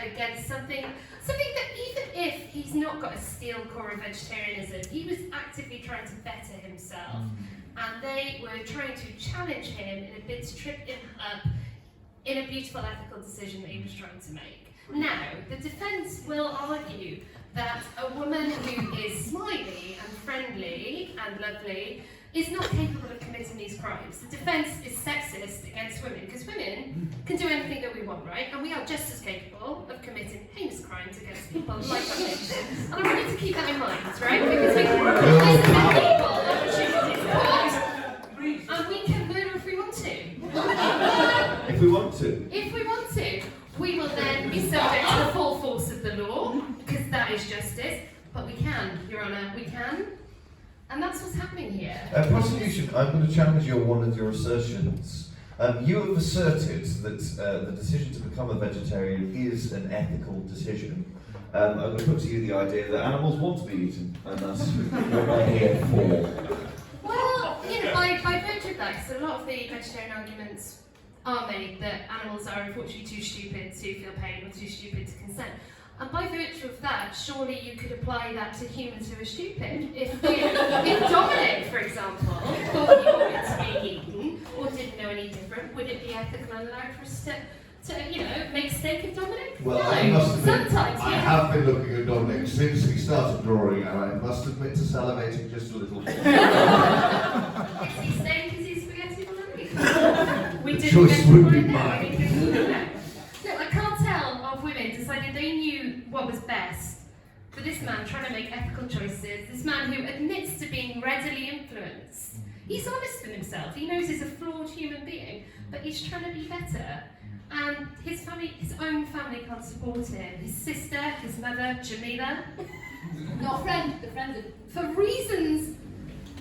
against something that even if he's not got a steel core of vegetarianism, he was actively trying to better himself. And they were trying to challenge him in a bid to trip him up in a beautiful ethical decision that he was trying to make. Now, the defence will argue that a woman who is smiley and friendly and lovely is not capable of committing these crimes. The defence is sexist against women, because women can do anything that we want, right? And we are just as capable of committing heinous crimes against people like our nation. And I want you to keep that in mind, right? Because we can give people opportunities, and we can murder if we want to. If we want to. If we want to. We will then be subject to the full force of the law, because that is justice. But we can, Your Honour, we can. And that's what's happening here. Prosecution, I'm going to challenge one of your assertions. You have asserted that the decision to become a vegetarian is an ethical decision. I'm going to put to you the idea that animals want to be eaten, and that's what we're here for. Well, by virtue of that, because a lot of the vegetarian arguments are made that animals are unfortunately too stupid to feel pain or too stupid to consent. And by virtue of that, surely you could apply that to humans who are stupid. If Dominic, for example, thought he wanted to be eaten or didn't know any different, would it be ethical and allowed for us to make steak of Dominic? Well, no. I must admit, Sometimes I have been looking at Dominic since he started drawing, and I must admit to salivating just a little. Is he steak? Is he spaghetti bolognese? We didn't choice get to would be find out. mine. No, a cartel of women decided they knew what was best for this man trying to make ethical choices, this man who admits to being readily influenced. He's honest with himself, he knows he's a flawed human being, but he's trying to be better. And his own family can't support him. His sister, his mother, Jamila, Not friend, the friend. for reasons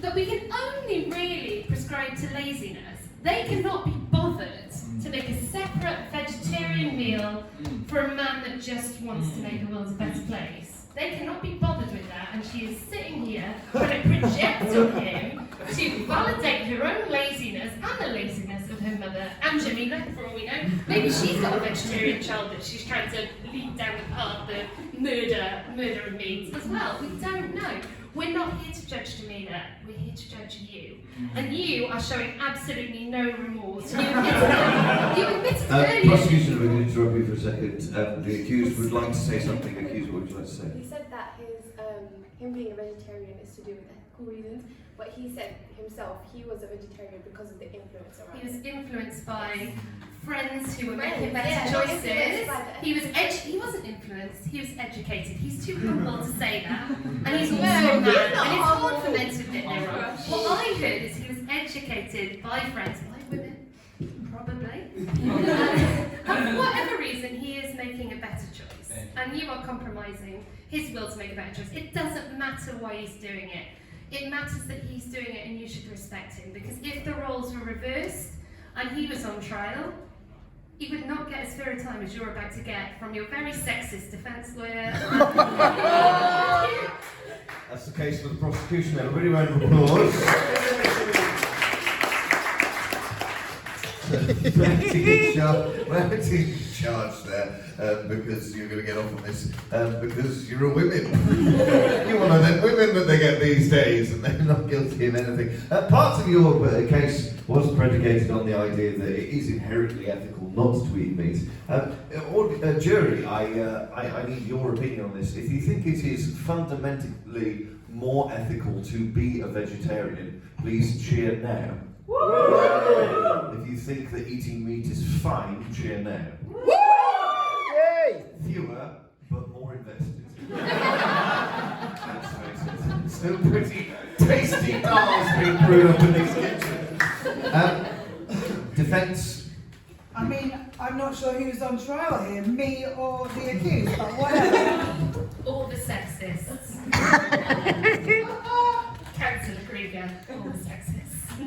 that we can only really prescribe to laziness. They cannot be bothered to make a separate vegetarian meal for a man that just wants to make the world a better place. They cannot be bothered with that, and she is sitting here trying to project on him to validate her own laziness and the laziness of her mother and Jamila, for all we know. Maybe she's got a vegetarian child that she's trying to lead down the path of murder of meat as well. We don't know. We're not here to judge Jamila, we're here to judge you. And you are showing absolutely no remorse. You admitted earlier. Prosecution, we're going to interrupt you for a second. The accused would like to say something. Accused, what would you like to say? He said that him being a vegetarian is to do with ethical reasons, but he said himself he was a vegetarian because of the influence around He was him. influenced by friends who were making Friends, better yeah, not choices. influenced by the He wasn't influenced, he was educated. He's too humble to say that. And he's also No, a man, he's and it's not hard for humble. men to admit they're wrong. What I heard is he was educated by friends, by women, probably. And for whatever reason, he is making a better choice. And you are compromising his will to make a better choice. It doesn't matter why he's doing it. It matters that he's doing it and you should respect him. Because if the roles were reversed and he was on trial, he would not get as fair a time as you're about to get from your very sexist defence lawyer. That's the case for the prosecution. Everybody, round of applause. Gravity charge there, because you're going to get off on this, because you're a women. You're one of them women that they get these days, and they're not guilty of anything. Part of your case was predicated on the idea that it is inherently ethical not to eat meat. Jury, I need your opinion on this. If you think it is fundamentally more ethical to be a vegetarian, please cheer now. If you think that eating meat is fine, cheer now. Yay! Fewer, but more invested. So pretty tasty dolls being brewed up in this kitchen. Defence. I mean, I'm not sure who's on trial here, me or the accused, but whatever. All the sexists. Councillor Krieger, all the sexists.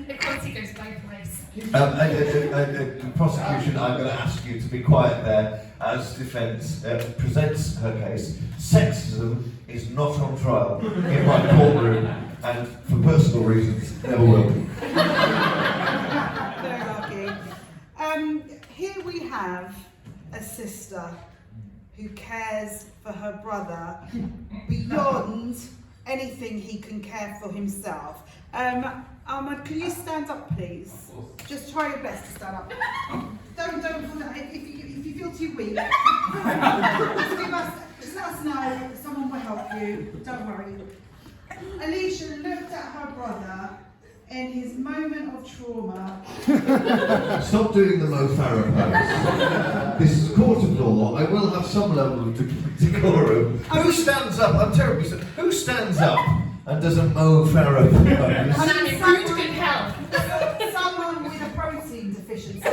Equality goes both ways. Prosecution, I'm going to ask you to be quiet there as defence presents her case. Sexism is not on trial in my courtroom, and for personal reasons, never will be. Very lucky. Here we have a sister who cares for her brother beyond anything he can care for himself. Ahmad, can you stand up, please? Just try your best to stand up. Don't fall down. If you feel too weak, just let us know. Someone will help you. Don't worry. Alicia looked at her brother in his moment of trauma. Stop doing the Mo Farah pose. This is a court of law. I will have some level of decorum. Who stands up? I'm terribly sorry. Who stands up and does a Mo Farah pose? And in rude good health. Someone with a protein deficiency.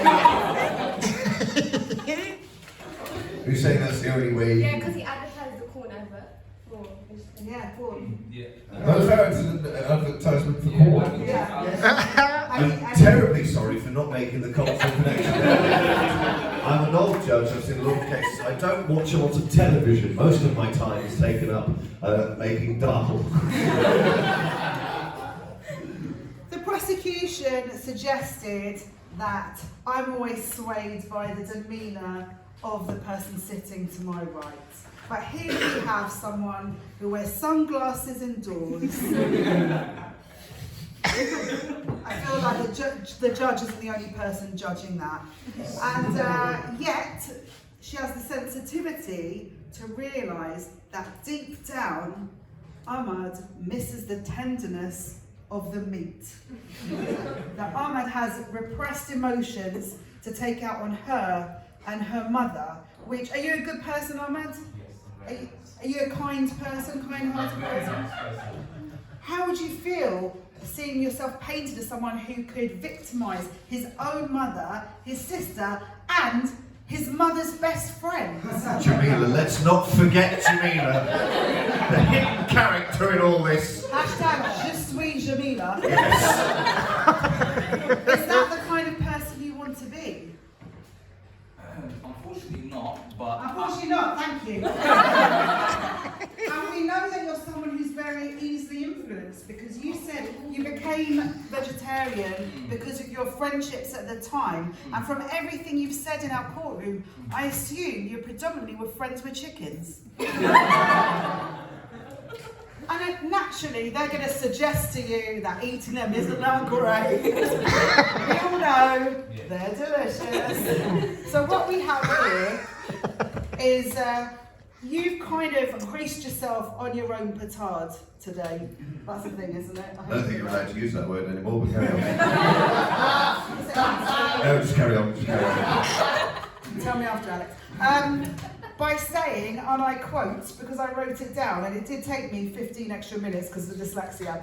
Who's saying that's the only way? Yeah, because he advertised the corn advert. Yeah, go on. Mo Farah is an advertisement for corn. Yeah. I'm terribly sorry for not making the cultural connection. I'm an old judge, I've seen a lot of cases. I don't watch a lot of television. Most of my time is taken up making dal. The prosecution suggested that I'm always swayed by the demeanour of the person sitting to my right. But here we have someone who wears sunglasses indoors. I feel like the judge isn't the only person judging that. And yet, she has the sensitivity to realise that deep down, Ahmad misses the tenderness of the meat. That Ahmad has repressed emotions to take out on her and her mother. Which, are you a good person, Ahmad? Are you a kind person, kind-hearted person? How would you feel seeing yourself painted as someone who could victimise his own mother, his sister, and his mother's best friend? Jamila, let's not forget Jamila, the hidden character in all this. Hashtag Je suis Jamila. Yes. Is that the kind of person you want to be? Unfortunately not, but... Unfortunately not, thank you. And we know that you're someone who's very easily influenced because you said you became vegetarian because of your friendships at the time. And from everything you've said in our courtroom, I assume you predominantly were friends with chickens. And naturally, they're going to suggest to you that eating them isn't that great. We all know they're delicious. So what we have here is you've kind of creased yourself on your own petard today. That's the thing, isn't it? I don't think you're allowed to use that word anymore, but carry on. No, just carry on, just carry on. Tell me after, Alex. By saying, and I quote, because I wrote it down, and it did take me 15 extra minutes because of dyslexia,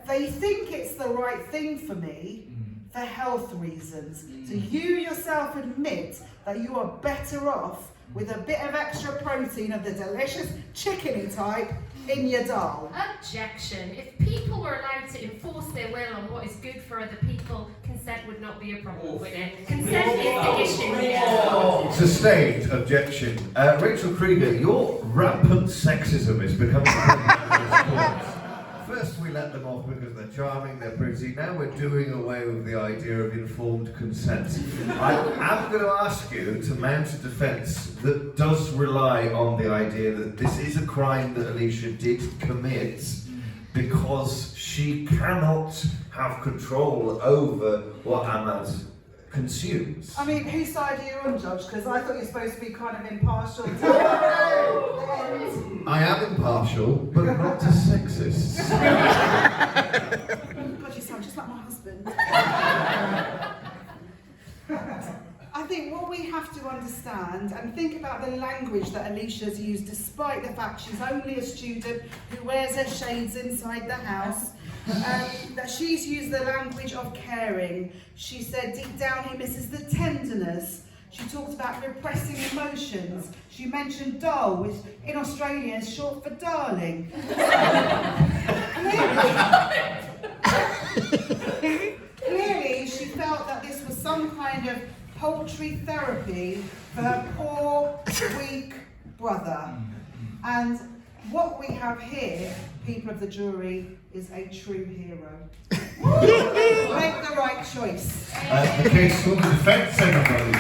they think it's the right thing for me for health reasons. So you yourself admit that you are better off with a bit of extra protein of the delicious chickeny type in your dal. Objection. If people were allowed to enforce their will on what is good for other people, consent would not be a problem with it. Consent is the issue here. Sustained objection. Rachel Krieger, your rampant sexism is becoming First we let them off because they're charming, they're pretty. Now we're doing away with the idea of informed consent. I am going to ask you to mount a defence that does rely on the idea that this is a crime that Alicia did commit because she cannot have control over what Ahmad consumes. I mean, whose side are you on, Judge? Because I thought you were supposed to be kind of impartial. I am impartial, but not to sexists. God, you sound just like my husband. I think what we have to understand and think about the language that Alicia's used, despite the fact she's only a student who wears her shades inside the house, that she's used the language of caring. She said deep down he misses the tenderness. She talked about repressing emotions. She mentioned doll, which in Australia is short for darling. Clearly, she felt that this was some kind of poultry therapy for her poor, weak brother. And what we have here, people of the jury, is a true hero. Make the right choice. The case for the defence, everybody.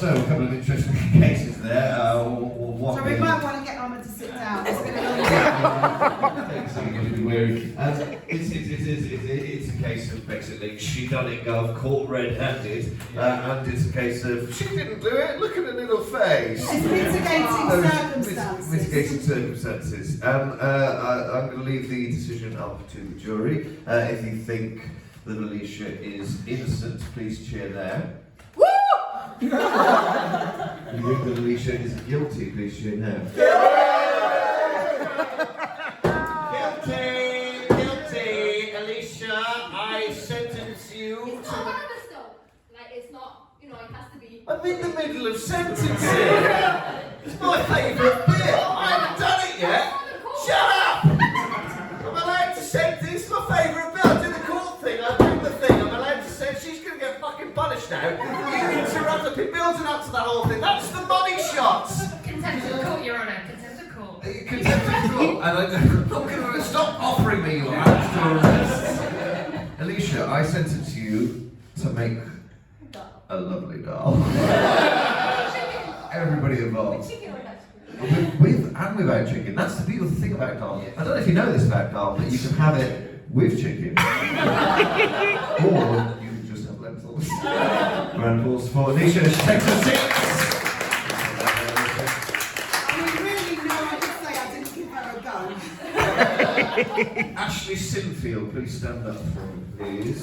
So, a couple of interesting cases there. One So we being- might want to get Armour to sit down. It's been a long day. Thanks, I'm going to be wary. It's a case of basically she done it, gov, caught red-handed, and it's a case of she didn't do it. Look at her little face. It's mitigating Those circumstances. Mitigating circumstances. I'm going to leave the decision up to the jury. If you think that Alicia is innocent, please cheer there. If you think that Alicia is guilty, please cheer now. Guilty, guilty, Alicia. I sentence you It's not one of us though. Like, it's not, you know, it has to be. I'm in the middle of sentencing. It's my favourite bit. I haven't done it yet. Shut up! I'm allowed to sentence. It's my favourite bit. I do the court thing. I do the thing. I'm allowed to sentence. She's going to get fucking punished now. You interrupt. I've been building up to that whole thing. That's the money shots. Contempt of court, Your Honour. Contempt of court. Contempt of court. And I'm not going to stop offering me your hands to arrest. Alicia, I sentence you to make a lovely doll. Everybody involved. Chicken or not? With and without chicken. That's the beautiful thing about doll. I don't know if you know this about doll, but you can have it with chicken. Or you can just have lentils. Round of applause for Alicia. She takes her seat. I mean, really, no, I did say I didn't give her a go. Ashley Sinfield, please stand up for me, please.